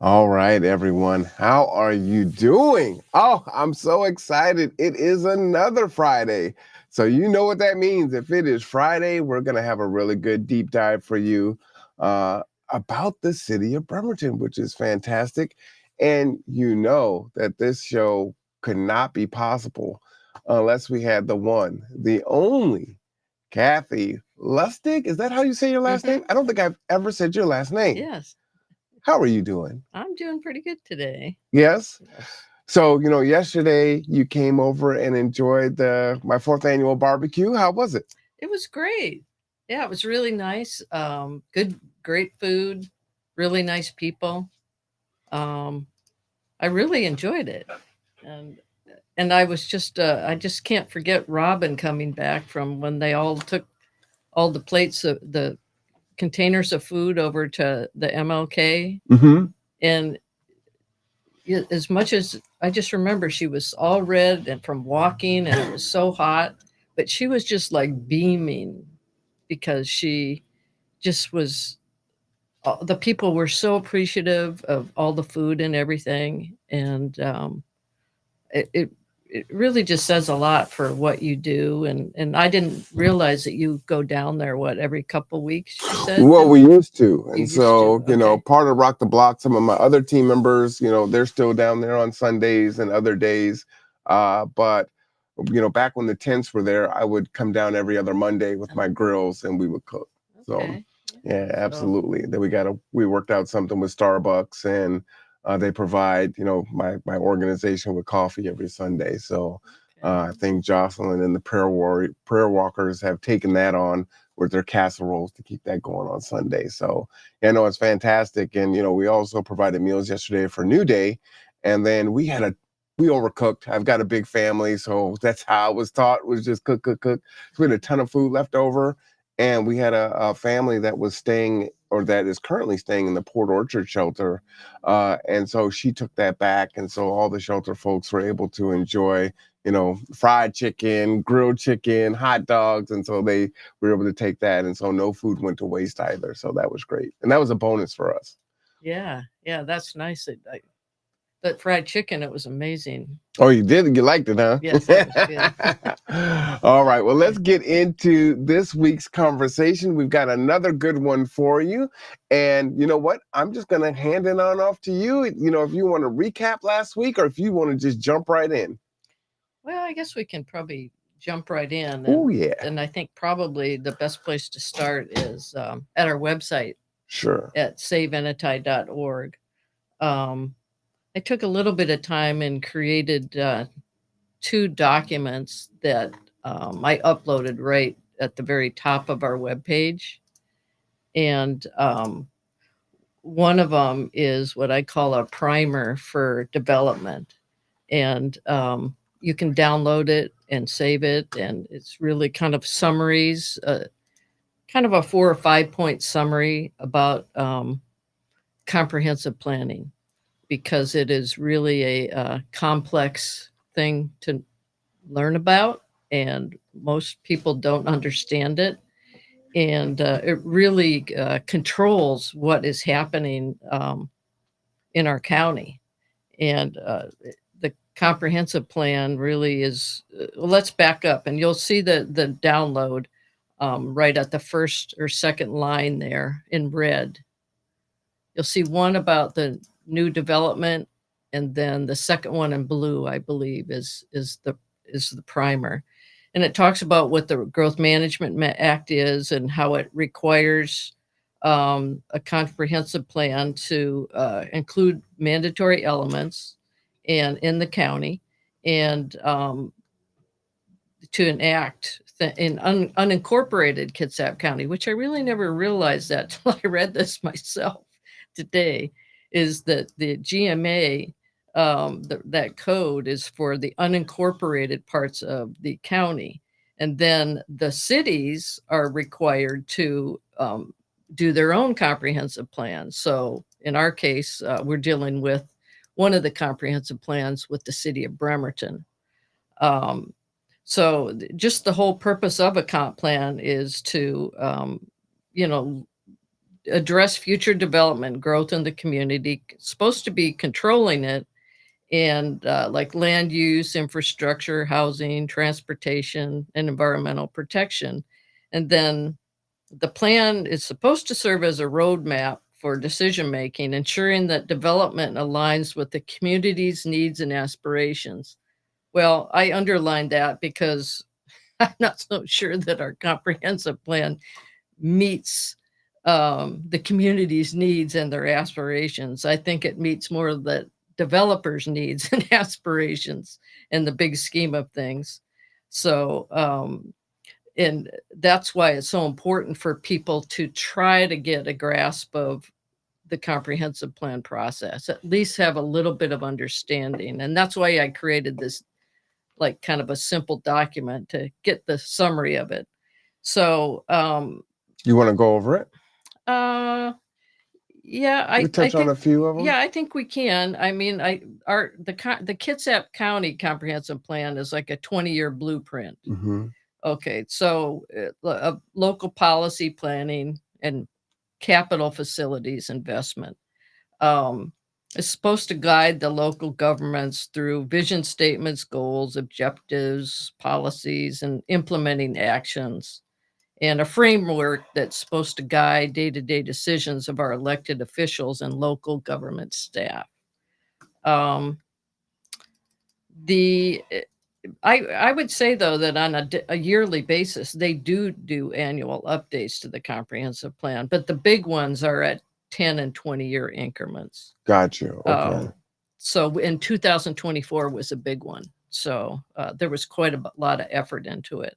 All right, everyone. How are you doing? Oh, I'm so excited. It is another Friday. So, you know what that means. If it is Friday, we're going to have a really good deep dive for you uh, about the city of Bremerton, which is fantastic. And you know that this show could not be possible unless we had the one, the only Kathie Lustig. Is that how you say your last Mm-hmm. name? I don't think I've ever said your last name. Yes, How are you doing? I'm doing pretty good today. Yes. Yes. So, yesterday you came over and enjoyed my fourth annual barbecue. How was it? It was great. Yeah, it was really nice. Great food, really nice people. Um, I really enjoyed it. And and I just can't forget Robin coming back from when they all took all the plates of the containers of food over to the MLK. Mm-hmm. And as much as I just remember she was all red and from walking and it was so hot, but she was just like beaming because she just was the people were so appreciative of all the food and everything, and it, it it really just says a lot for what you do. And I didn't realize that you go down there what every couple weeks, you said. Well, we used to. You And used to. so, Okay. part of Rock the Block, some of my other team members, they're still down there on Sundays and other days. But, back when the tents were there, I would come down every other Monday with my grills and we would cook. So, Okay. yeah, So absolutely. Then we worked out something with Starbucks and they provide, my organization with coffee every Sunday. So, okay. I think Jocelyn and the prayer walkers have taken that on with their casseroles to keep that going on Sunday. So, yeah, no, it's fantastic. And, we also provided meals yesterday for New Day. And then we overcooked. I've got a big family. So that's how I was taught, was just cook, cook, cook. So we had a ton of food left over. And we had a family that was staying, or that is currently staying, in the Port Orchard shelter. And so she took that back. And so all the shelter folks were able to enjoy, fried chicken, grilled chicken, hot dogs. And so they were able to take that. And so no food went to waste either. So that was great. And that was a bonus for us. Yeah, yeah, that's nice. That fried chicken, it was amazing. Oh, you did? You liked it, huh? Yes, it was good. All right. Well, let's get into this week's conversation. We've got another good one for you. And you know what? I'm just going to hand it on off to you. If you want to recap last week or if you want to just jump right in. Well, I guess we can probably jump right in, Oh, yeah. and I think probably the best place to start is at our website Sure. at saveenetai.org. Um, I took a little bit of time and created two documents that I uploaded right at the very top of our webpage, and one of them is what I call a primer for development, and you can download it and save it, and it's really kind of summaries, kind of a 4 or 5 point summary about comprehensive planning, because it is really a complex thing to learn about, and most people don't understand it. And it really controls what is happening in our county. And the comprehensive plan really is. Well, let's back up, and you'll see the download right at the first or second line there in red. You'll see one about the new development, and then the second one in blue, I believe, is the primer, and it talks about what the Growth Management Act is and how it requires a comprehensive plan to include mandatory elements and in the county, and to enact in unincorporated Kitsap County, which I really never realized that till I read this myself today, is that the GMA, that code is for the unincorporated parts of the county. And then the cities are required to do their own comprehensive plans. So in our case, we're dealing with one of the comprehensive plans with the city of Bremerton. Um, so just the whole purpose of a comp plan is to, you know, address future development growth in the community, supposed to be controlling it, and like land use, infrastructure, housing, transportation, and environmental protection. And then the plan is supposed to serve as a roadmap for decision making, ensuring that development aligns with the community's needs and aspirations. Well, I underlined that because I'm not so sure that our comprehensive plan meets the community's needs and their aspirations. I think it meets more of the developers' needs and aspirations in the big scheme of things. So, and that's why it's so important for people to try to get a grasp of the comprehensive plan process, at least have a little bit of understanding. And that's why I created this, like, kind of a simple document to get the summary of it. So, You want to go over it? uh, yeah, We I touch on think a few of them. yeah, I think we can. I mean, the Kitsap County Comprehensive Plan is like a 20-year blueprint. Mm-hmm. Okay, so local policy planning and capital facilities investment. Um, is supposed to guide the local governments through vision statements, goals, objectives, policies, and implementing actions, and a framework that's supposed to guide day-to-day decisions of our elected officials and local government staff. Um, the I would say though that on a yearly basis they do annual updates to the comprehensive plan, but the big ones are at 10 and 20-year increments. Got you. Okay. So in 2024 was a big one. So there was quite a lot of effort into it.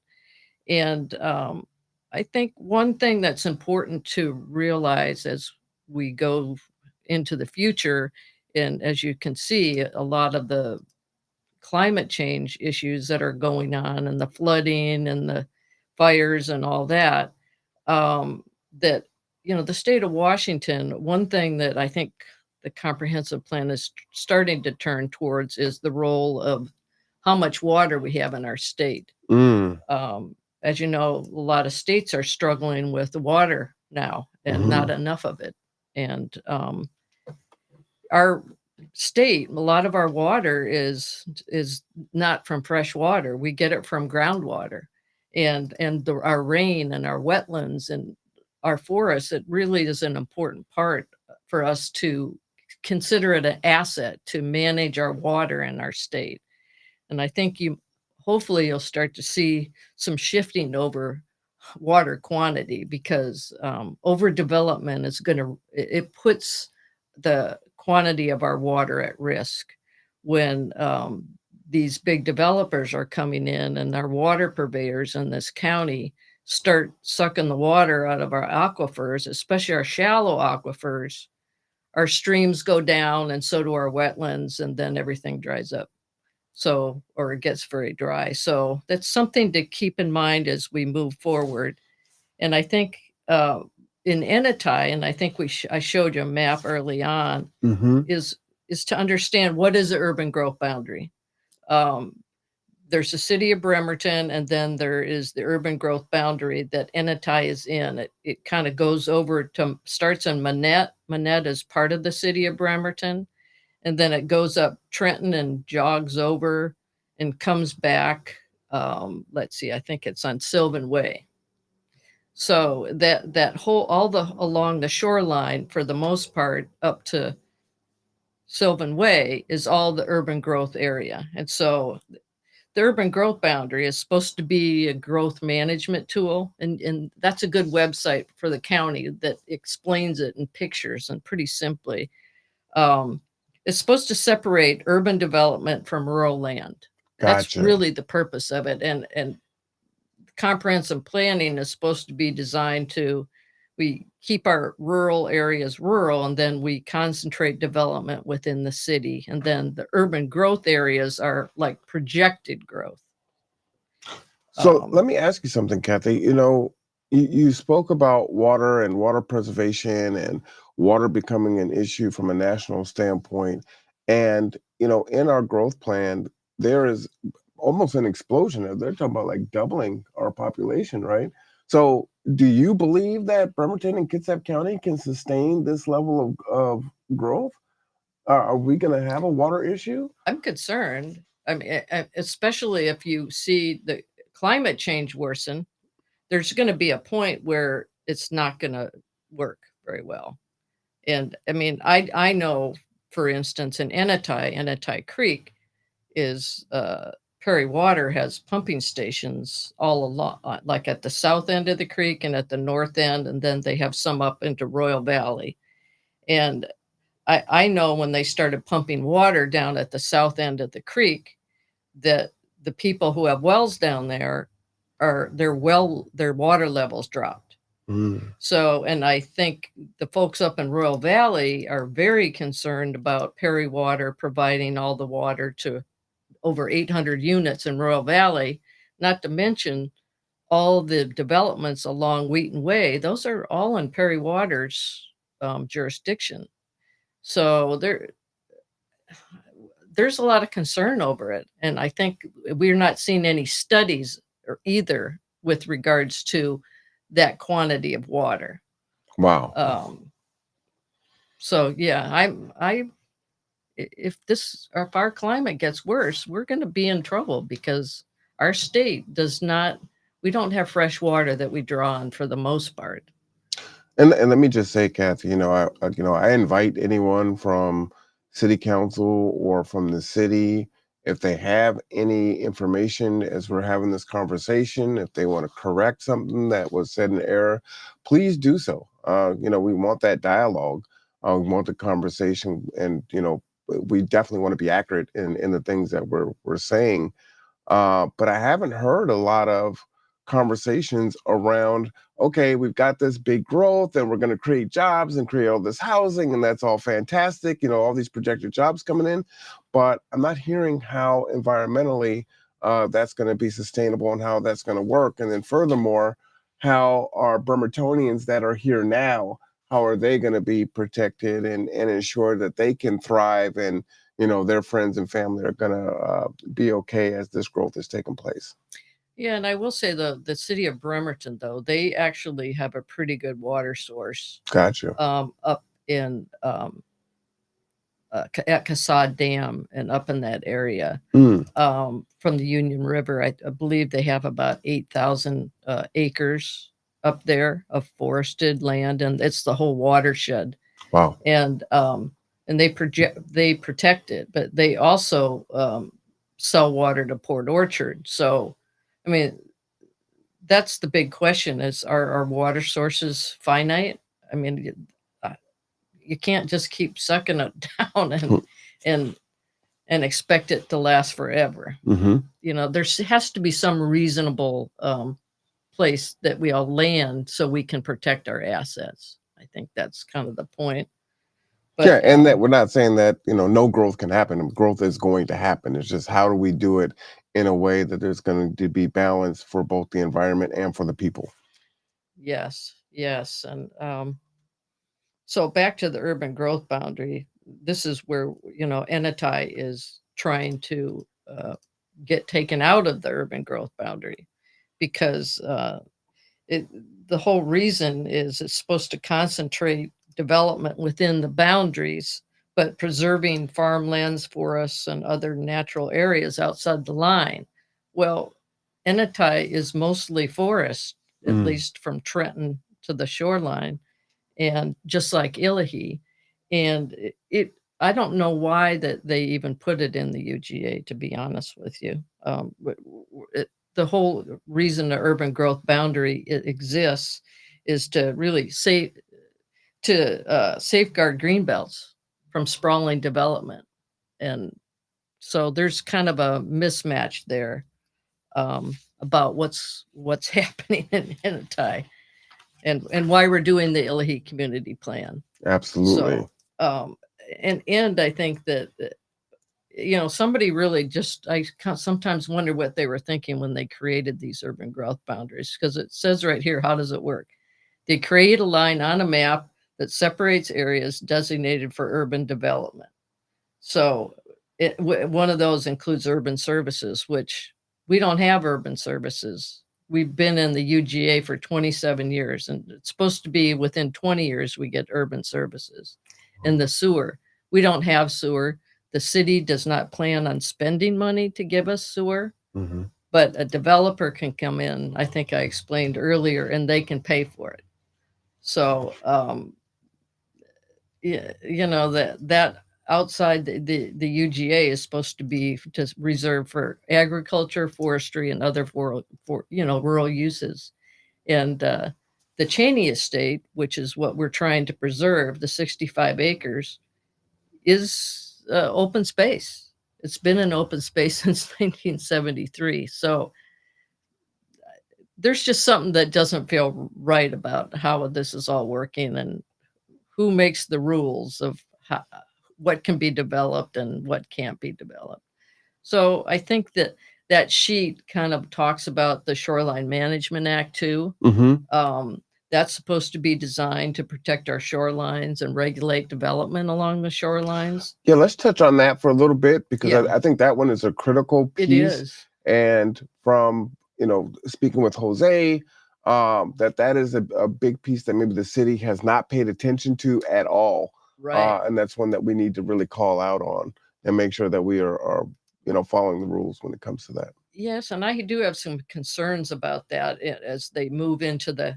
And I think one thing that's important to realize as we go into the future, and as you can see, a lot of the climate change issues that are going on, and the flooding and the fires and all that, that, the state of Washington, one thing that I think the comprehensive plan is starting to turn towards is the role of how much water we have in our state. Mm. As you know, a lot of states are struggling with the water now and not enough of it. And our state, a lot of our water is not from fresh water. We get it from groundwater, and our rain and our wetlands and our forests. It really is an important part for us to consider it an asset to manage our water in our state. And I think hopefully you'll start to see some shifting over water quantity, because overdevelopment is going to, it puts the quantity of our water at risk when these big developers are coming in and our water purveyors in this county start sucking the water out of our aquifers, especially our shallow aquifers. Our streams go down and so do our wetlands, and then everything dries up. So, or it gets very dry. So that's something to keep in mind as we move forward. And I think in Enetai, and I think I showed you a map early on, is to understand what is the urban growth boundary. There's the city of Bremerton, and then there is the urban growth boundary that Enetai is in. It kind of goes over to, starts in Manette. Manette is part of the city of Bremerton, and then it goes up Trenton and jogs over and comes back. Let's see, I think it's on Sylvan Way. So that whole, along the shoreline, for the most part, up to Sylvan Way is all the urban growth area. And so the urban growth boundary is supposed to be a growth management tool. And that's a good website for the county that explains it in pictures and pretty simply. It's supposed to separate urban development from rural land. That's Gotcha. really the purpose of it. And comprehensive planning is supposed to be designed to, we keep our rural areas rural, and then we concentrate development within the city. And then the urban growth areas are like projected growth. So let me ask you something, Kathie. You spoke about water and water preservation and water becoming an issue from a national standpoint. And, in our growth plan, there is almost an explosion. They're talking about like doubling our population, right? So, do you believe that Bremerton and Kitsap County can sustain this level of growth? Are we going to have a water issue? I'm concerned. I mean, especially if you see the climate change worsen, there's going to be a point where it's not going to work very well. And I mean, I know, for instance, in Enetai Creek is Perry Water has pumping stations all along, like at the south end of the creek and at the north end, and then they have some up into Royal Valley. And I know when they started pumping water down at the south end of the creek that the people who have wells down there are their water levels dropped. Mm. So, and I think the folks up in Royal Valley are very concerned about Perry Water providing all the water to over 800 units in Royal Valley, not to mention all the developments along Wheaton Way. Those are all in Perry Water's jurisdiction. So there's a lot of concern over it. And I think we're not seeing any studies or either with regards to that quantity of water. Wow. So yeah, if our climate gets worse, we're going to be in trouble because our state we don't have fresh water that we draw on for the most part. And let me just say, Kathy, I invite anyone from city council or from the city, if they have any information as we're having this conversation, if they want to correct something that was said in error, please do so. We want that dialogue. We want the conversation, and we definitely want to be accurate in the things that we're saying. But I haven't heard a lot of conversations around, okay, we've got this big growth and we're going to create jobs and create all this housing, and that's all fantastic, all these projected jobs coming in. But I'm not hearing how environmentally that's going to be sustainable and how that's going to work. And then furthermore, how are Bremertonians that are here now, how are they going to be protected and ensure that they can thrive, and their friends and family are going to be okay as this growth is taking place? Yeah, and I will say the city of Bremerton, though, they actually have a pretty good water source Gotcha. up in at Casad Dam and up in that area. Mm. From the Union River, I believe they have about 8,000 acres up there of forested land, and it's the whole watershed. Wow. And they protect it, but they also sell water to Port Orchard. So, I mean, that's the big question: is are our water sources finite? I mean, you can't just keep sucking it down and and expect it to last forever. Mm-hmm. There has to be some reasonable place that we all land so we can protect our assets. I think that's kind of the point. Yeah, But and that we're not saying that no growth can happen. Growth is going to happen. It's just how do we do it in a way that there's going to be balance for both the environment and for the people. yes, yes, and so back to the urban growth boundary. This is where Enetai is trying to get taken out of the urban growth boundary because the whole reason is it's supposed to concentrate development within the boundaries, but preserving farmlands, forests, and other natural areas outside the line. Well, Enetai is mostly forest, at least from Trenton to the shoreline, and just like Illahee. And I don't know why that they even put it in the UGA, to be honest with you. The whole reason the urban growth boundary exists is to really safeguard green belts from sprawling development. And so there's kind of a mismatch there about what's happening in Enetai and why we're doing the Illahee community plan. Absolutely. So and I think that somebody really I sometimes wonder what they were thinking when they created these urban growth boundaries, because it says right here, how does it work? They create a line on a map that separates areas designated for urban development. So one of those includes urban services, which we don't have urban services. we've been in the UGA for 27 years, and it's supposed to be within 20 years we get urban services. And the sewer, we don't have sewer. The city does not plan on spending money to give us sewer, Mhm. but a developer can come in, I think I explained earlier, and they can pay for it. So, yeah, that outside the UGA is supposed to be just reserved for agriculture, forestry, and other rural uses. And the Cheney estate, which is what we're trying to preserve, the 65 acres, is open space. It's been an open space since 1973. So there's just something that doesn't feel right about how this is all working and who makes the rules of what can be developed and what can't be developed. So I think that sheet kind of talks about the Shoreline Management Act too. Mhm. That's supposed to be designed to protect our shorelines and regulate development along the shorelines. Yeah, let's touch on that for a little bit because Yeah, I think that one is a critical it piece. is. And from speaking with Jose, that is a big piece that maybe the city has not paid attention to at all. Right. And that's one that we need to really call out on and make sure that we are following the rules when it comes to that. Yes, and I do have some concerns about that as they move into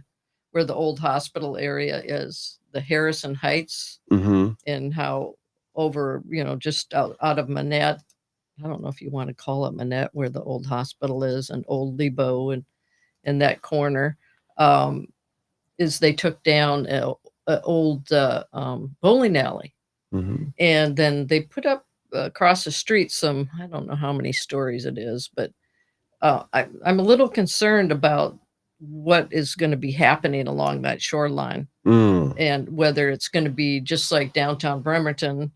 where the old hospital area is, the Harrison Heights, Mm-hmm. and how over, just out of Manette. I don't know if you want to call it Manette, where the old hospital is, and Old Lebo, and that corner, um, is they took down a old bowling alley, Mm-hmm. and then they put up across the street some, I don't know how many stories it is, but I'm a little concerned about what is going to be happening along that shoreline, Mm. and whether it's going to be just like downtown Bremerton,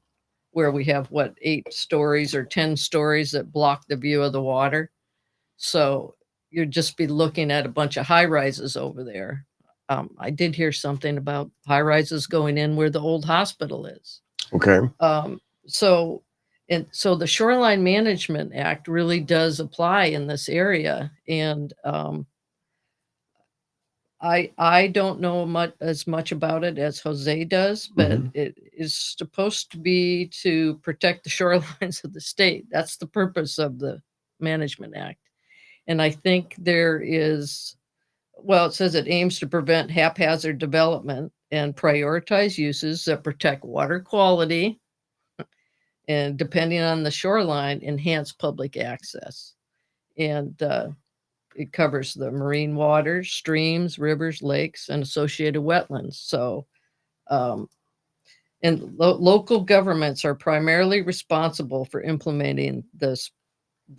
where we have what, 8 stories or 10 stories that block the view of the water. So you'd just be looking at a bunch of high rises over there. I did hear something about high rises going in where the old hospital is. Okay. So so the Shoreline Management Act really does apply in this area, and I don't know as much about it as Jose does, but Mm-hmm. it is supposed to be to protect the shorelines of the state. That's the purpose of the Management Act. And I think it says it aims to prevent haphazard development and prioritize uses that protect water quality and, depending on the shoreline, enhance public access. And it covers the marine waters, streams, rivers, lakes, and associated wetlands. So, um, and local governments are primarily responsible for implementing the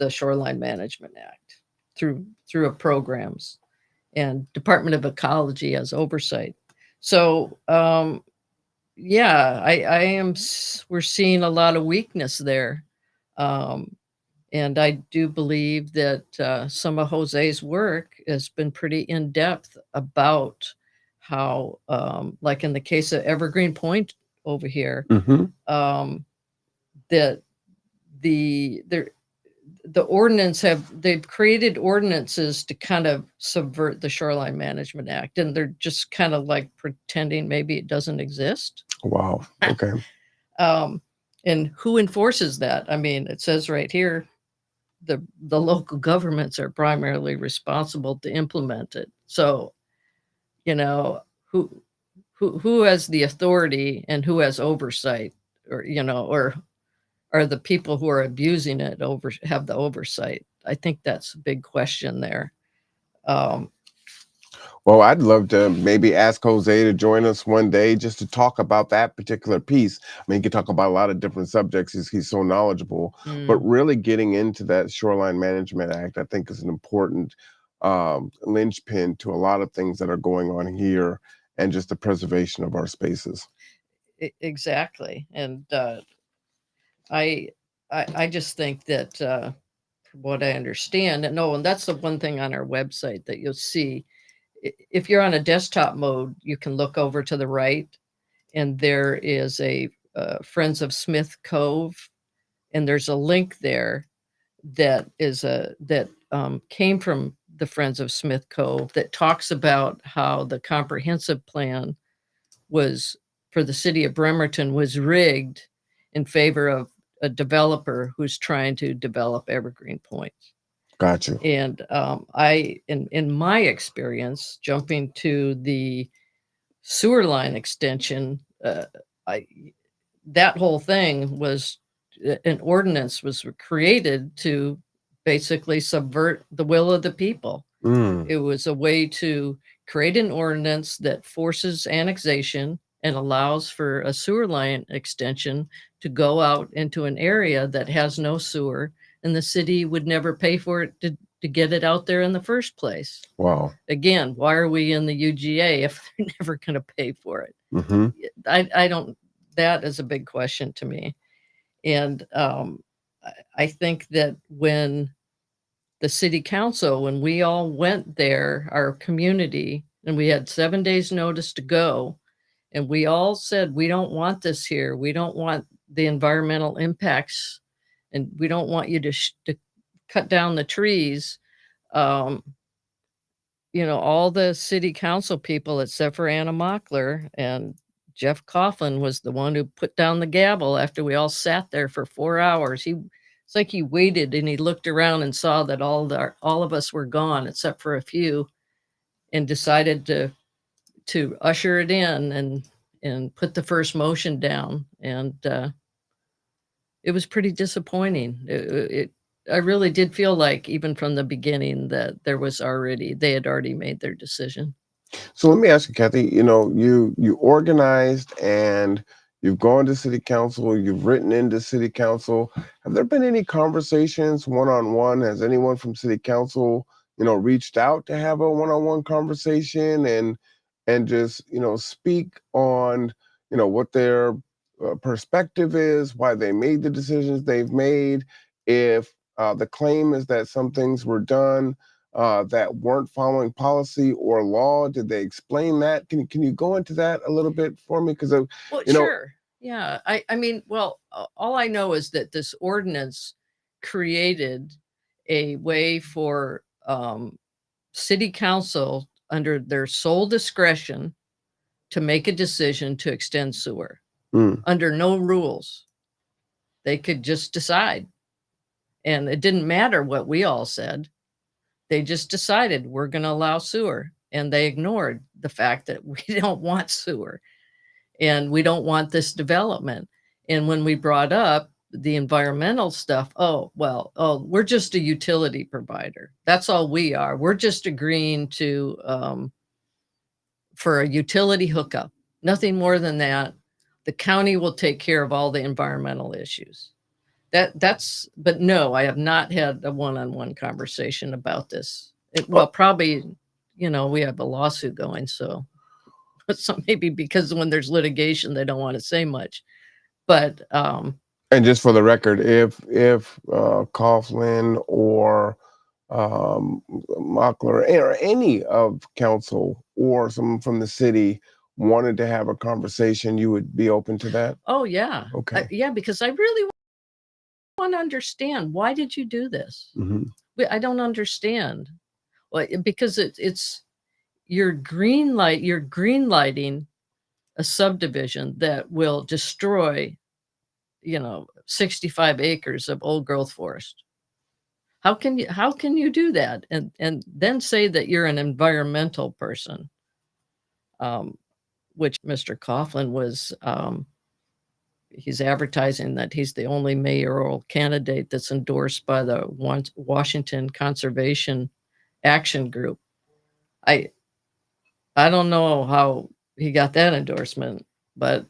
Shoreline Management Act through programs, and Department of Ecology has oversight. So, yeah, we're seeing a lot of weakness there. Um, and I do believe that some of Jose's work has been pretty in depth about how, like in the case of Evergreen Point over here, Mm-hmm. um, that the the the they've created ordinances to kind of subvert the Shoreline Management Act, and they're just kind of like pretending maybe it doesn't exist. Wow. Okay. Um, and who enforces that? I mean, it says right here, the local governments are primarily responsible to implement it. So, you know, who who has the authority and who has oversight, or are the people who are abusing it have the oversight? I think that's a big question there. Um, Well, I'd love to maybe ask Jose to join us one day just to talk about that particular piece. I mean, he could talk about a lot of different subjects. He's so knowledgeable, but mm, really getting into that Shoreline Management Act, I think, is an important linchpin to a lot of things that are going on here and just the preservation of our spaces. exactly. And I, I just think that, from what I understand, and that's the one thing on our website that you'll see. If you're on a desktop mode, you can look over to the right, and there is a Friends of Smith Cove, and there's a link there that came from the Friends of Smith Cove that talks about how the comprehensive plan was for the city of Bremerton was rigged in favor of a developer who's trying to develop Evergreen Point. Got you. And in my experience, jumping to the sewer line extension, that whole thing was an ordinance was created to basically subvert the will of the people. It was a way to create an ordinance that forces annexation and allows for a sewer line extension to go out into an area that has no sewer, and the city would never pay for it to get it out there in the first place. Wow. Again, why are we in the UGA if they're never going to pay for it? Mm-hmm. I don't, that is a big question to me. And I think that when the city council, when we all went there, our community, and we had 7 days notice to go, and we all said, we don't want this here. We don't want the environmental impacts, and we don't want you to cut down the trees. All the city council people, except for Anna Mockler, and Jeff Coughlin was the one who put down the gavel after we all sat there for 4 hours. It's like he waited and he looked around and saw that all of us were gone except for a few, and decided to usher it in and put the first motion down. And it was pretty disappointing. I really did feel like even from the beginning that they had already made their decision. So let me ask you, Kathie, you organized and you've gone to city council, you've written into city council. Have there been any conversations one-on-one? Has anyone from city council, reached out to have a one-on-one conversation and just, speak on, what their perspective is, why they made the decisions they've made? If the claim is that some things were done that weren't following policy or law, did they explain that? Can you go into that a little bit for me? Because sure, yeah. All I know is that this ordinance created a way for city council, under their sole discretion, to make a decision to extend sewer under no rules. They could just decide, and it didn't matter what we all said. They just decided we're going to allow sewer, and they ignored the fact that we don't want sewer and we don't want this development. And when we brought up the environmental stuff, we're just a utility provider. That's all we are. We're just agreeing to for a utility hookup, nothing more than that. The county will take care of all the environmental issues. But no, I have not had a one-on-one conversation about this. Probably, we have a lawsuit going, so maybe because when there's litigation, they don't want to say much. But and just for the record, if Coughlin or Mockler or any of council or someone from the city wanted to have a conversation, you would be open to that? Oh yeah. Okay. Yeah, because I really want to understand, why did you do this? Mm-hmm. I don't understand. Well, because it's you're greenlighting a subdivision that will destroy 65 acres of old growth forest. How can you do that and then say that you're an environmental person? Which Mr. Coughlin was, he's advertising that he's the only mayoral candidate that's endorsed by the Washington Conservation Action Group. I don't know how he got that endorsement, but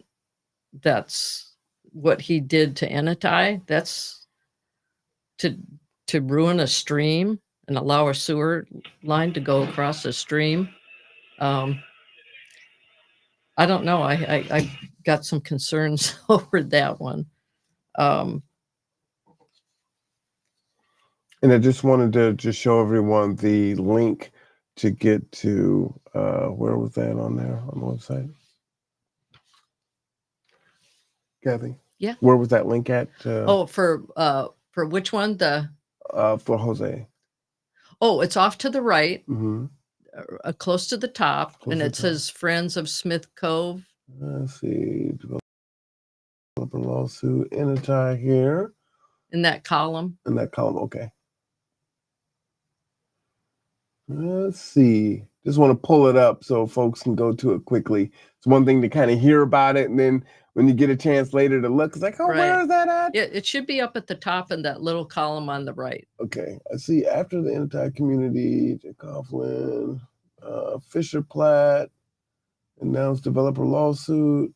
that's what he did to Enetai. That's to ruin a stream and allow a sewer line to go across a stream. I don't know. I got some concerns over that one. And I just wanted to just show everyone the link to get to, where was that on there on the website? Kathie? Yeah. Where was that link at? For which one? For Jose. Oh, it's off to the right, Mm-hmm. close to the top, Close and to it the top. says Friends of Smith Cove. Let's see. Developer lawsuit, Enetai here. In that column. In that column, okay. Let's see. Just want to pull it up so folks can go to it quickly. It's one thing to kind of hear about it, and then when you get a chance later to look, it's like, oh, Right. where is that at? It should be up at the top in that little column on the right. Okay, I see. After the Enetai community, J. Coughlin, Fisher Platt announced developer lawsuit.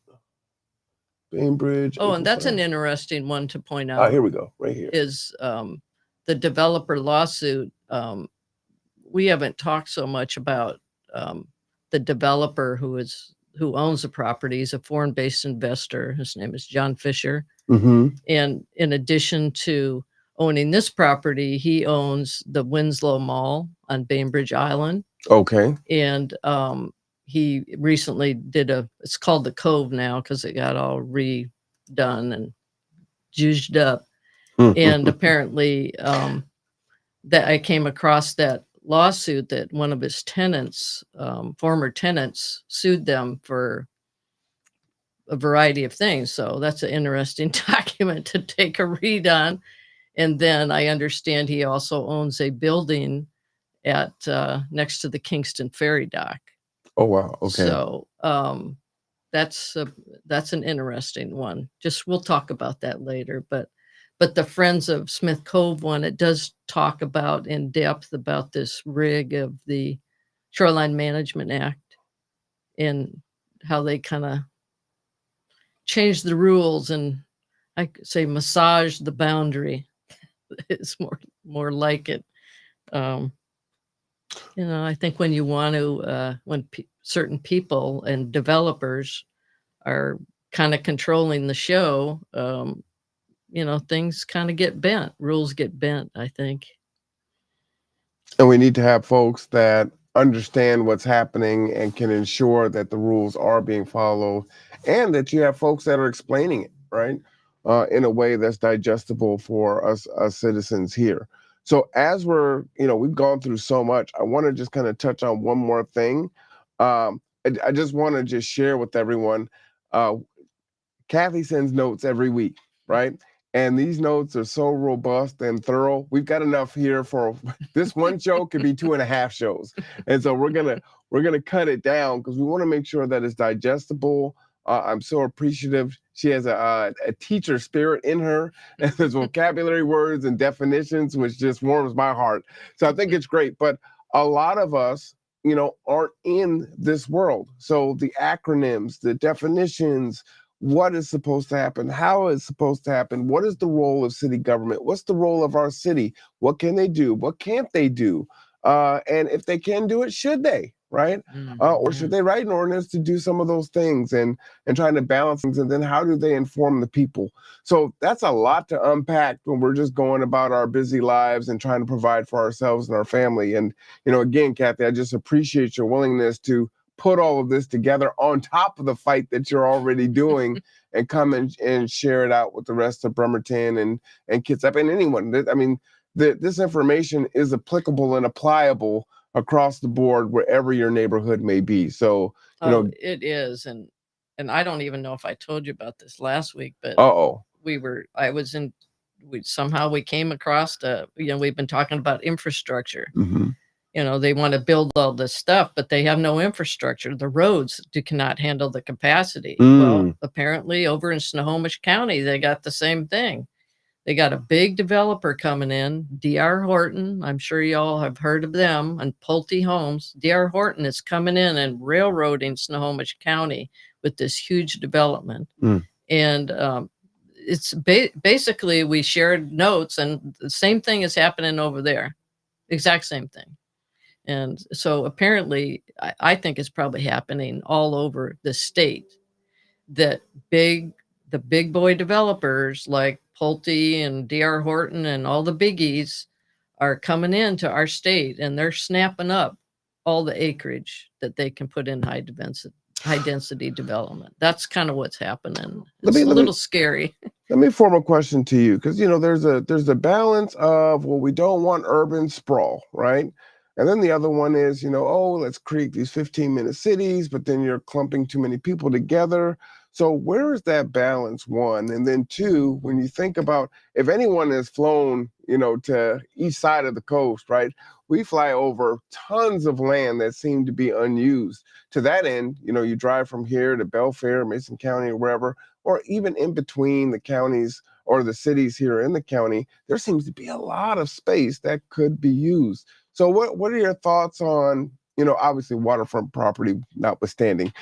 Bainbridge. Oh, and April that's an 5th. interesting one to point Ah, out. here we go, right here. Is the developer lawsuit. We haven't talked so much about the developer who owns the property. He's a foreign-based investor. His name is John Fisher. Mm-hmm. And in addition to owning this property, he owns the Winslow Mall on Bainbridge Island. Okay. And he recently did it's called the Cove now because it got all redone and juiced up. And apparently that I came across that lawsuit that one of his tenants, former tenants, sued them for a variety of things. So that's an interesting document to take a read on. And then I understand he also owns a building at next to the Kingston Ferry Dock. Oh wow. Okay. So that's an interesting one. Just we'll talk about that later. But the Friends of Smith Cove one, it does talk about in depth about this rig of the Shoreline Management Act and how they kind of changed the rules and I could say massage the boundary. It's more like it. I think when you want to, when certain people and developers are kind of controlling the show, things kind of get bent. Rules get bent, I think. And we need to have folks that understand what's happening and can ensure that the rules are being followed, and that you have folks that are explaining it, right, in a way that's digestible for us citizens here. So as we've gone through so much, I want to just kind of touch on one more thing. I just want to just share with everyone. Kathie sends notes every week, right? And these notes are so robust and thorough. We've got enough here for this one show could be 2.5 shows. And so we're gonna cut it down because we want to make sure that it's digestible. I'm so appreciative. She has a teacher spirit in her, and there's vocabulary words and definitions, which just warms my heart. So I think it's great. But a lot of us, aren't in this world. So the acronyms, the definitions, what is supposed to happen, how it's supposed to happen, what is the role of city government, what's the role of our city, what can they do, what can't they do, and if they can do it, should they, right? Or should they write an ordinance to do some of those things and trying to balance things, and then how do they inform the people? So that's a lot to unpack when we're just going about our busy lives and trying to provide for ourselves and our family. And again, Kathie, I just appreciate your willingness to put all of this together on top of the fight that you're already doing and come and share it out with the rest of Bremerton and Kitsap and anyone. I mean, this information is applicable and applicable across the board wherever your neighborhood may be. So, it is. And I don't even know if I told you about this last week, but somehow we came across we've been talking about infrastructure. Mm-hmm. They want to build all this stuff, but they have no infrastructure. The roads cannot handle the capacity. Well, apparently over in Snohomish County, they got the same thing. They got a big developer coming in, D.R. Horton. I'm sure y'all have heard of them, and Pulte Homes. D.R. Horton is coming in and railroading Snohomish County with this huge development. And it's basically we shared notes, and the same thing is happening over there. Exact same thing. And so apparently, I think it's probably happening all over the state that the big boy developers like Pulte and D.R. Horton and all the biggies are coming into our state, and they're snapping up all the acreage that they can put in high density development. That's kind of what's happening. It's a little scary. Let me form a question to you, because there's a balance of, well, we don't want urban sprawl, right? And then the other one is, oh, let's create these 15-minute cities, but then you're clumping too many people together. So where is that balance, one? And then two, when you think about, if anyone has flown, to each side of the coast, right? We fly over tons of land that seem to be unused. To that end, you drive from here to Belfair, Mason County, or wherever, or even in between the counties or the cities here in the county, there seems to be a lot of space that could be used. So what are your thoughts on, obviously waterfront property notwithstanding,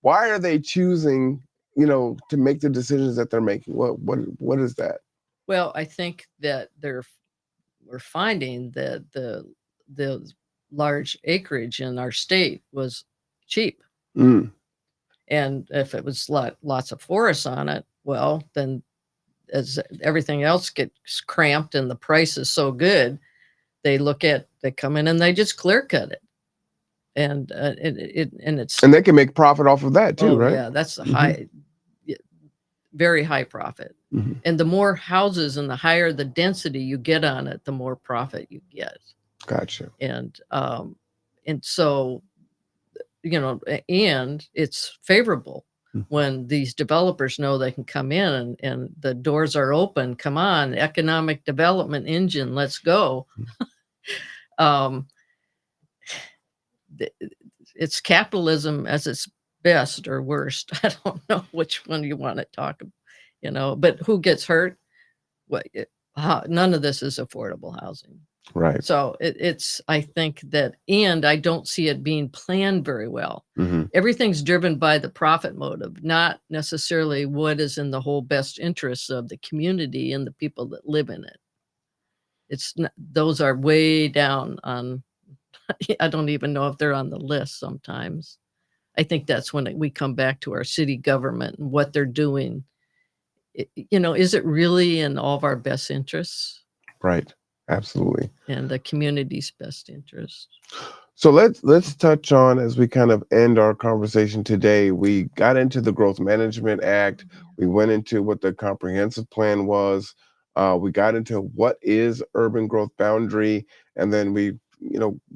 why are they choosing, to make the decisions that they're making? What is that? Well, I think that we're finding that the large acreage in our state was cheap. Mm, And if it was lots of forests on it, well, then as everything else gets cramped and the price is so good, they come in and they just clear cut it. And it's, and they can make profit off of that too, oh right? yeah, that's a Mhm. very high profit. Mhm. And the more houses and the higher the density you get on it, the more profit you get. Gotcha. And so, and it's favorable Mm. when these developers know they can come in and the doors are open. Come on, economic development engine, let's go. Um, th- it's capitalism as its best or worst. I don't know which one you want to talk about, but who gets hurt? What? None of this is affordable housing. Right. So I think that, and I don't see it being planned very well. Hmm. Everything's driven by the profit motive, not necessarily what is in the whole best interests of the community and the people that live in it. Those are way down on, I don't even know if they're on the list sometimes. I think that's when we come back to our city government and what they're doing. Is it really in all of our best interests Right. Absolutely. and the community's best interest? So let's touch on, as we kind of end our conversation today. We got into the Growth Management Act. We went into what the comprehensive plan was. We got into what is urban growth boundary, and then we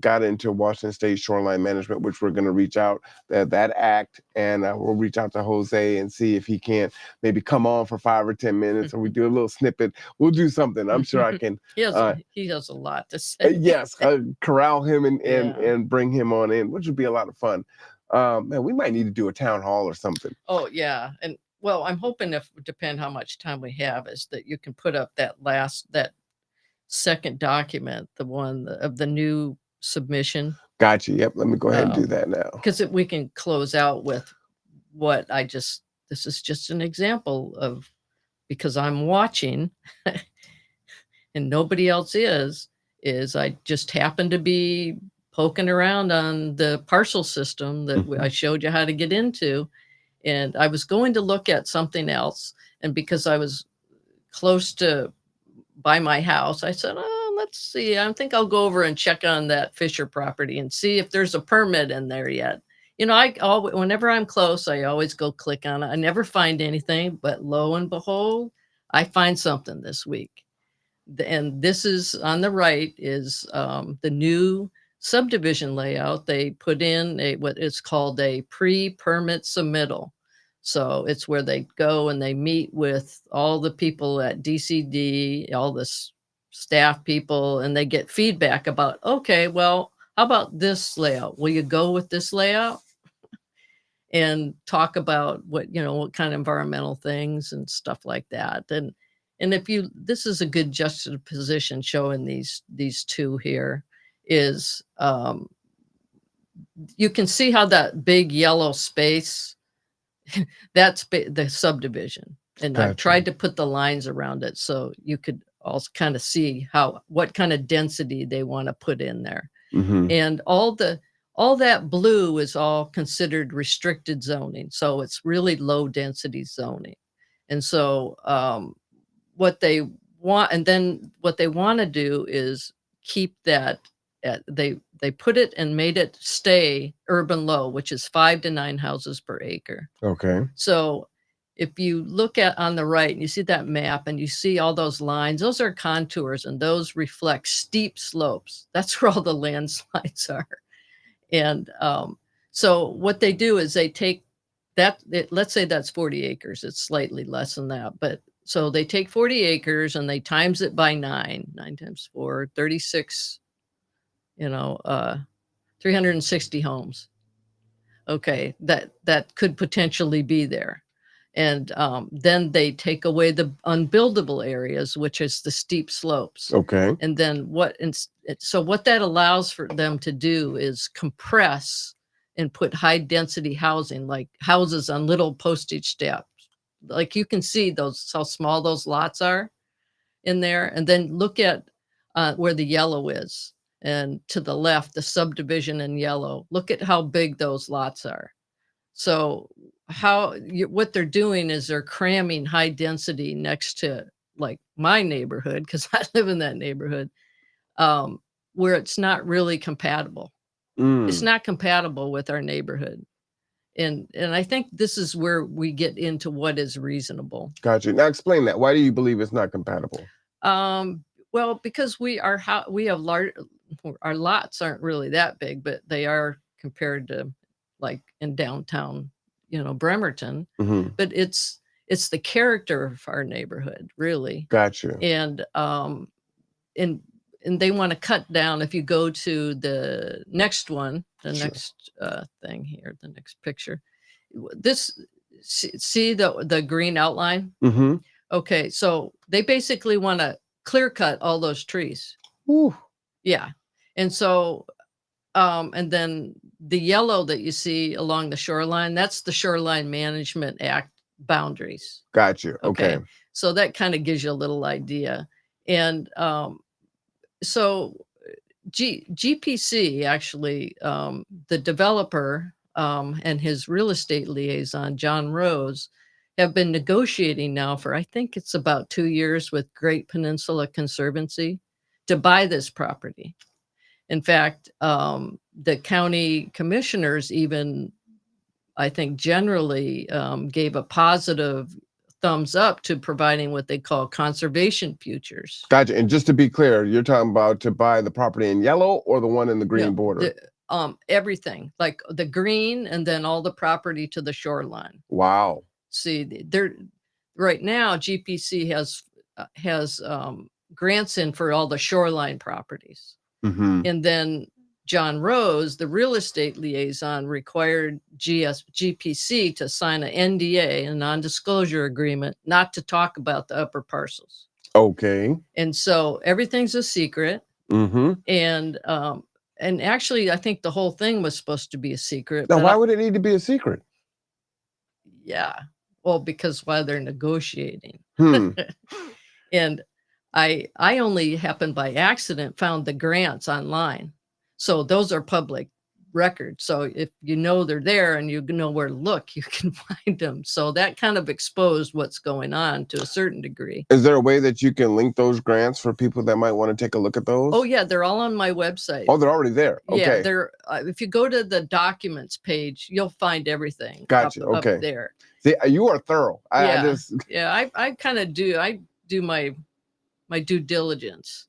got into Washington State Shoreline Management, which we're going to reach out that act, and we'll reach out to Jose and see if he can't maybe come on for 5 or 10 minutes, or we do a little snippet. We'll do something. I'm sure I can. He has a lot to say. Yes, corral him and, Yeah. and bring him on in, which would be a lot of fun. Man, we might need to do a town hall or something. Oh, yeah. And well, I'm hoping, if depend how much time we have, is that you can put up that second document, the one of the new submission, Gotcha. Yep. Let me go ahead and do that now. because we can close out with what this is just an example of, because I'm watching and nobody else is I just happen to be poking around on the parcel system that I showed you how to get into. And I was going to look at something else. And because I was close to by my house, I said, oh, let's see. I think I'll go over and check on that Fisher property and see if there's a permit in there yet. Whenever I'm close, I always go click on it. I never find anything, but lo and behold, I find something this week. And this is on the right is the new subdivision layout. They put in what is called a pre-permit submittal. So it's where they go and they meet with all the people at DCD, all the staff people, and they get feedback about, okay, well, how about this layout? Will you go with this layout? And talk about what kind of environmental things and stuff like that. And this is a good juxtaposition showing these two here is, you can see how that big yellow space, that's the subdivision. And I've Gotcha. tried to put the lines around it so you could also kind of see what kind of density they want to put in there. Mm-hmm. And all that blue is all considered restricted zoning. So it's really low density zoning. And so what they want to do is keep that they put it and made it stay urban low, which is 5 to 9 houses per acre. Okay. So if you look at on the right and you see that map and you see all those lines, those are contours and those reflect steep slopes. That's where all the landslides are. And so what they do is they take that, let's say that's 40 acres. It's slightly less than that. But so they take 40 acres and they times it by 9 times 4, 36, 360 homes. Okay, that could potentially be there. And then they take away the unbuildable areas, which is the steep slopes. Okay. And then so what that allows for them to do is compress and put high density housing, like houses on little postage stamps. Like you can see those, how small those lots are in there. And then look at where the yellow is. And to the left, the subdivision in yellow. Look at how big those lots are. So what they're doing is they're cramming high density next to like my neighborhood, because I live in that neighborhood, where it's not really compatible. It's not compatible with our neighborhood. And I think this is where we get into what is reasonable. Gotcha. Now explain that. Why do you believe it's not compatible? Well, because we have large, our lots aren't really that big, but they are compared to like in downtown, Bremerton. Mm-hmm. But it's the character of our neighborhood, really. Gotcha. And they want to cut down. If you go to the next one, the Sure. next thing here, the next picture, see the green outline. Mm-hmm. Okay, so they basically want to clear cut all those trees. Ooh. Yeah. And so and then the yellow that you see along the shoreline, that's the Shoreline Management Act boundaries. Gotcha. Okay. So that kind of gives you a little idea. And so GPC actually, the developer and his real estate liaison, John Rose, have been negotiating now for, I think it's about 2 years, with Great Peninsula Conservancy to buy this property. In fact, the county commissioners even, I think, generally gave a positive thumbs up to providing what they call conservation futures. Gotcha. And just to be clear, you're talking about to buy the property in yellow or the one in the green border? Everything, like the green and then all the property to the shoreline. Wow. See, right now GPC has grants in for all the shoreline properties. Mm-hmm. And then John Rose, the real estate liaison, required GPC to sign an NDA, a non-disclosure agreement, not to talk about the upper parcels. Okay. And so everything's a secret. Mm-hmm. And actually, I think the whole thing was supposed to be a secret. Now, why would it need to be a secret? Yeah. Well, because while they're negotiating. And I only happened by accident found the grants online. So those are public records. So if you know they're there and you know where to look, you can find them. So that kind of exposed what's going on to a certain degree. Is there a way that you can link those grants for people that might want to take a look at those? Oh yeah, they're all on my website. Oh, they're already there. Okay. Yeah, they're if you go to the documents page, you'll find everything. Gotcha. Up Okay. there. See, you are thorough. I kind of do my due diligence.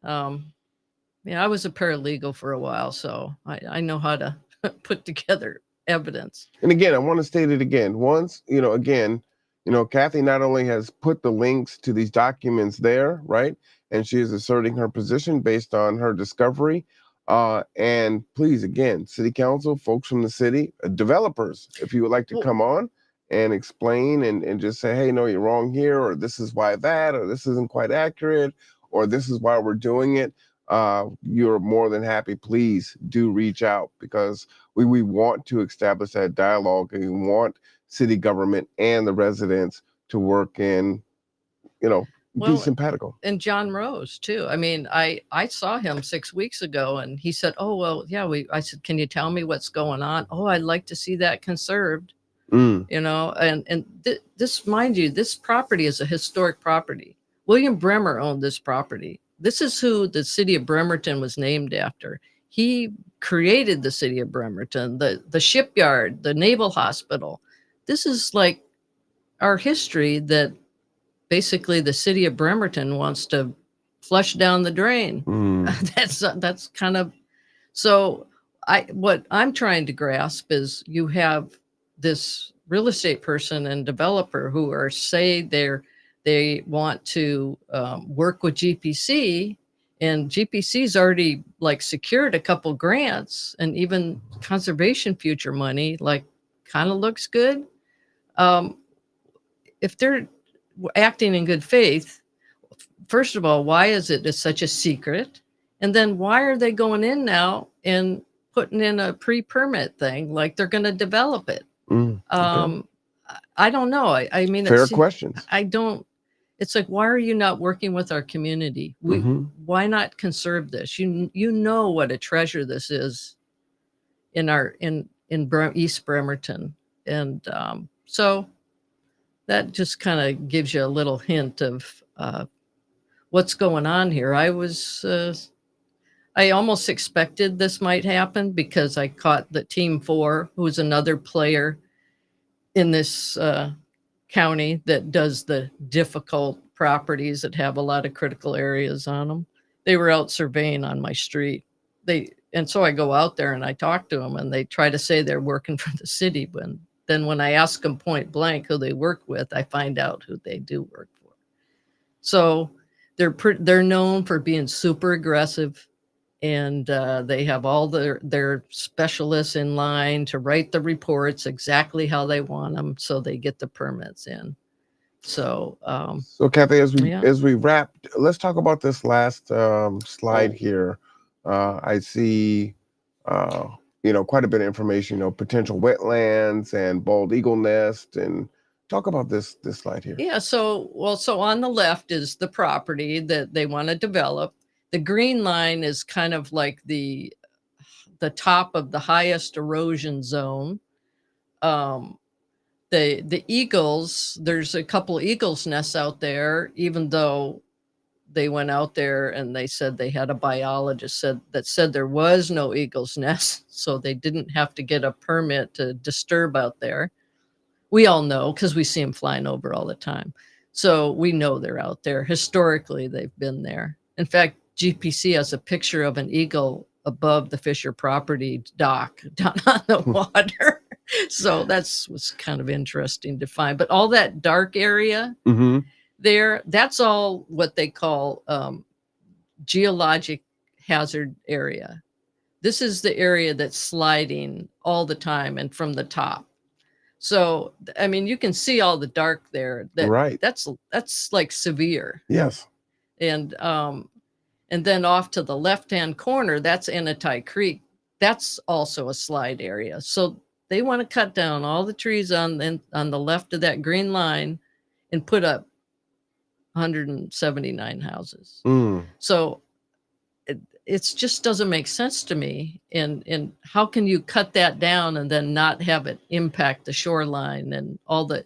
I was a paralegal for a while, so I know how to put together evidence. And again, I want to state it again. Once, Kathie not only has put the links to these documents there, right? And she is asserting her position based on her discovery. And please, again, city council, folks from the city, developers, if you would like to come on and explain and just say, hey, no, you're wrong here, or this is why that, or this isn't quite accurate, or this is why we're doing it. You're more than happy. Please do reach out, because we want to establish that dialogue, and we want city government and the residents to work in, be simpatico. And John Rose too. I mean, I saw him 6 weeks ago and he said, oh, well, yeah, I said, can you tell me what's going on? Oh, I'd like to see that conserved. This, mind you, this property is a historic property. William Bremer owned this property. This is who the city of Bremerton was named after. He created the city of Bremerton, the shipyard, the naval hospital. This is like our history that basically the city of Bremerton wants to flush down the drain. That's kind of so. What I'm trying to grasp is you have this real estate person and developer who are say they want to work with GPC, and GPC's already like secured a couple grants and even conservation future money, like kind of looks good. Um, if they're acting in good faith, first of all, why is it such a secret? And then why are they going in now and putting in a pre-permit thing like they're going to develop it? Okay. I don't know. I mean, Fair questions. I don't. It's like, why are you not working with our community? Why not conserve this? You know what a treasure this is in our in East Bremerton, and so that just kind of gives you a little hint of what's going on here. I almost expected this might happen because I caught the Team 4, who's another player in this county that does the difficult properties that have a lot of critical areas on them. They were out surveying on my street. And so I go out there and I talk to them, and they try to say they're working for the city. Then when I ask them point blank who they work with, I find out who they do work for. So they're known for being super aggressive, and they have all their specialists in line to write the reports exactly how they want them, so they get the permits in. So Kathie, as we wrap, let's talk about this last slide here. I see quite a bit of information, potential wetlands and bald eagle nest, and talk about this slide here. Yeah, so on the left is the property that they want to develop. The green line is kind of like the top of the highest erosion zone. The eagles, there's a couple eagles nests out there, even though they went out there and they said they had a biologist that said there was no eagle's nest, so they didn't have to get a permit to disturb out there. We all know because we see them flying over all the time. So we know they're out there. Historically, they've been there. In fact, GPC has a picture of an eagle above the Fisher property dock down on the water. So was kind of interesting to find. But all that dark area there, that's all what they call geologic hazard area. This is the area that's sliding all the time and from the top. So, I mean, you can see all the dark there. Right. That's like severe. Yes. And then off to the left-hand corner, that's Enetai Creek. That's also a slide area. So they want to cut down all the trees on the left of that green line and put up 179 houses. So it just doesn't make sense to me. And how can you cut that down and then not have it impact the shoreline and all the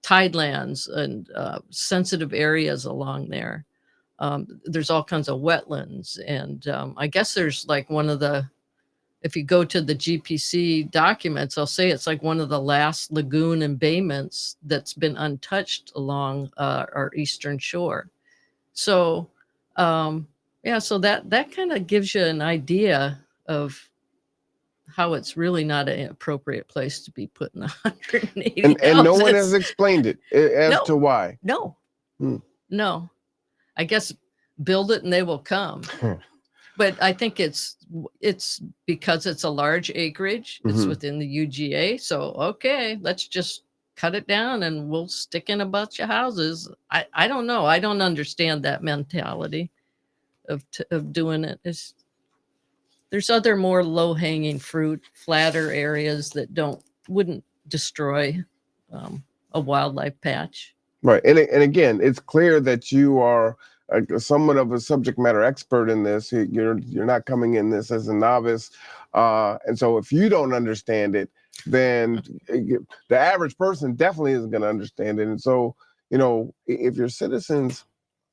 tidelands and sensitive areas along there? There's all kinds of wetlands. And I guess there's like if you go to the GPC documents, I'll say it's like one of the last lagoon embayments that's been untouched along our eastern shore. So, so that kind of gives you an idea of how it's really not an appropriate place to be putting 180 and no one has explained it as to why. No. No. I guess build it and they will come. But I think it's because it's a large acreage. It's within the UGA. So, okay, let's just cut it down and we'll stick in a bunch of houses. I don't know. I don't understand that mentality of doing it. There's other more low-hanging fruit, flatter areas that wouldn't destroy a wildlife patch. Right. And again, it's clear that you are somewhat of a subject matter expert in this. You're not coming in this as a novice. And so if you don't understand it, then the average person definitely isn't going to understand it. And so, if your citizens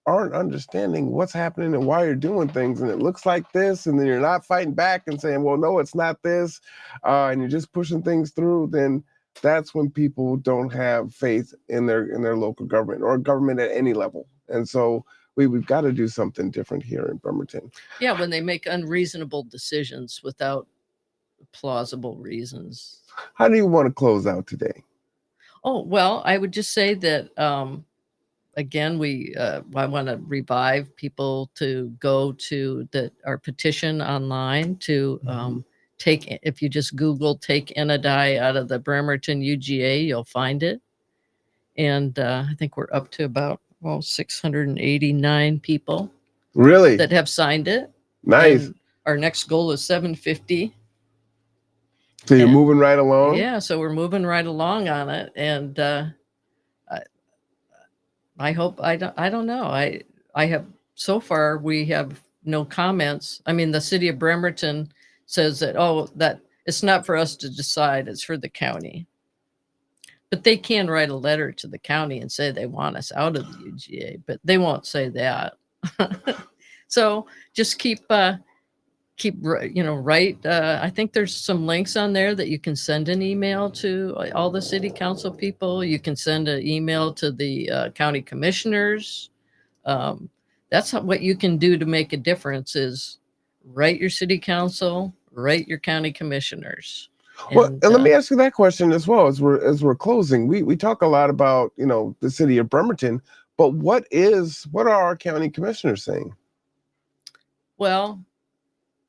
aren't understanding what's happening and why you're doing things, and it looks like this, and then you're not fighting back and saying, well, no, it's not this, and you're just pushing things through, then that's when people don't have faith in their local government or government at any level. And so we've got to do something different here in Bremerton. Yeah, when they make unreasonable decisions without plausible reasons. How do you want to close out today? Oh, well, I would just say that again, I want to revive people to go to our petition online to take, if you just Google "take Enetai out of the Bremerton UGA," you'll find it. And I think we're up to about 689 people Really? that have signed it. Nice. And our next goal is 750. So you're moving right along? Yeah, so we're moving right along on it. And I hope, I don't know. I have, so far we have no comments. I mean, the city of Bremerton says that, that it's not for us to decide, it's for the county. But they can write a letter to the county and say they want us out of the UGA, but they won't say that. So just keep write. I think there's some links on there that you can send an email to all the city council people. You can send an email to the county commissioners. That's what you can do to make a difference is write your city council, write your county commissioners. Well, and let me ask you that question as well as we're closing. We talk a lot about, the city of Bremerton, but what are our county commissioners saying? Well,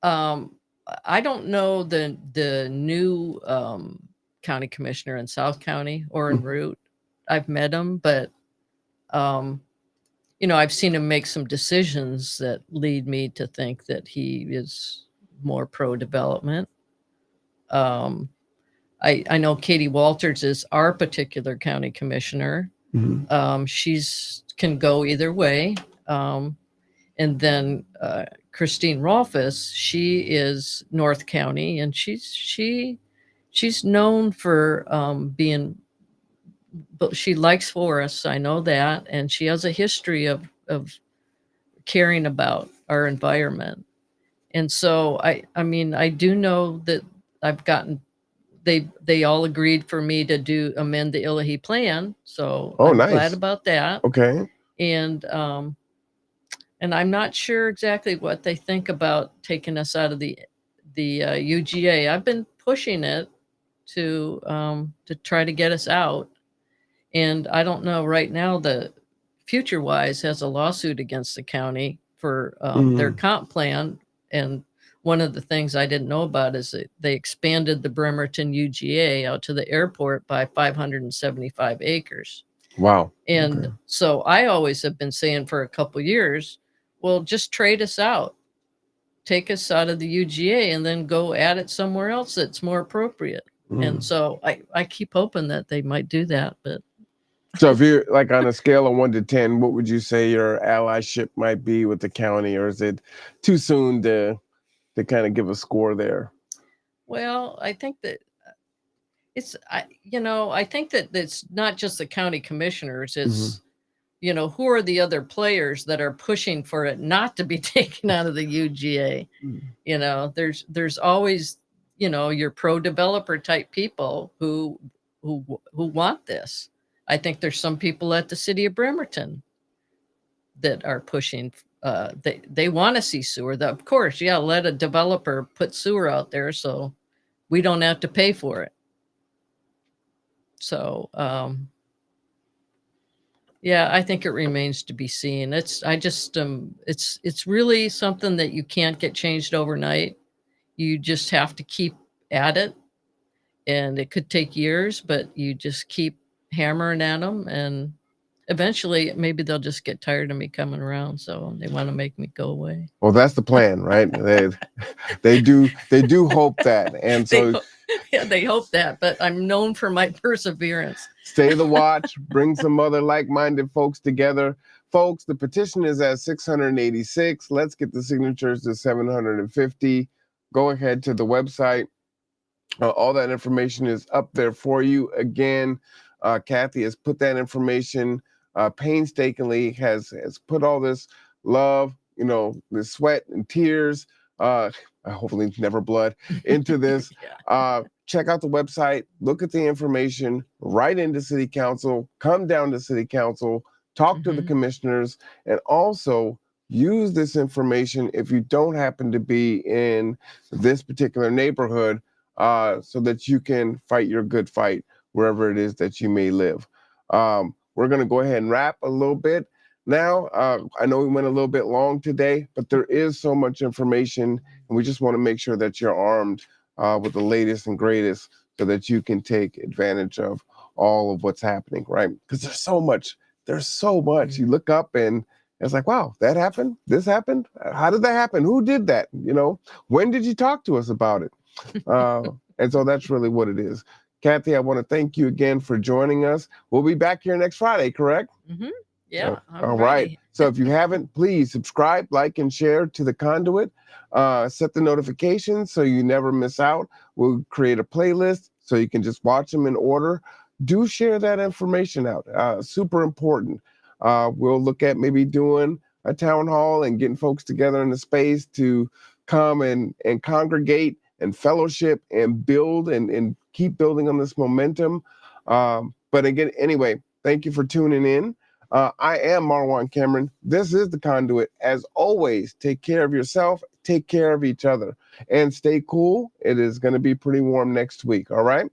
I don't know the new county commissioner in South County or in Root. I've met him, but I've seen him make some decisions that lead me to think that he is more pro-development. I know Katie Walters is our particular county commissioner. She's can go either way. And then Christine Rolfus, she is North County, and she's known for being, but she likes forests. I know that, and she has a history of caring about our environment. And so I mean, I do know that I've gotten. They all agreed for me to amend the Illahee plan. So I'm nice. glad about that. Okay. And I'm not sure exactly what they think about taking us out of the UGA. I've been pushing it to try to get us out. And I don't know right now, the Future Wise has a lawsuit against the county for their comp plan. And one of the things I didn't know about is that they expanded the Bremerton UGA out to the airport by 575 acres. Wow. And so I always have been saying for a couple years, well, just trade us out, take us out of the UGA, and then go at it somewhere else that's more appropriate. And so I keep hoping that they might do that. But so if you're like on a scale of 1 to 10, what would you say your allyship might be with the county, or is it too soon to kind of give a score there? Well, I think that I think that it's not just the county commissioners. It's, who are the other players that are pushing for it not to be taken out of the UGA? There's always, your pro-developer type people who want this. I think there's some people at the city of Bremerton that are pushing. They want to see sewer. Of course, let a developer put sewer out there so we don't have to pay for it. So, I think it remains to be seen. It's really something that you can't get changed overnight. You just have to keep at it, and it could take years, but you just keep hammering at them, and eventually maybe they'll just get tired of me coming around, so they want to make me go away. Well, that's the plan, right? they do hope that, and so they hope that, but I'm known for my perseverance. Stay the watch, bring some other like-minded folks together. Folks, the petition is at 686. Let's get the signatures to 750. Go ahead to the website. All that information is up there for you. Again, Kathie has put that information painstakingly, has put all this love, the sweat and tears, hopefully never blood, into this. check out the website, look at the information, write into city council, come down to city council, talk to the commissioners, and also use this information if you don't happen to be in this particular neighborhood, so that you can fight your good fight wherever it is that you may live. We're going to go ahead and wrap a little bit now. I know we went a little bit long today, but there is so much information, and we just want to make sure that you're armed with the latest and greatest so that you can take advantage of all of what's happening, right? Because there's so much. There's so much. You look up and it's like, wow, that happened. This happened. How did that happen? Who did that? You know, when did you talk to us about it? And so that's really what it is. Kathie, I want to thank you again for joining us. We'll be back here next Friday, correct? Yeah. All right. So if you haven't, please subscribe, like, and share to the Conduit. Set the notifications so you never miss out. We'll create a playlist so you can just watch them in order. Do share that information out. Super important. We'll look at maybe doing a town hall and getting folks together in the space to come and congregate and fellowship and build and keep building on this momentum. But again, anyway, thank you for tuning in. I am Marwan Cameron. This is The Conduit. As always, take care of yourself, take care of each other, and stay cool. It is going to be pretty warm next week, all right?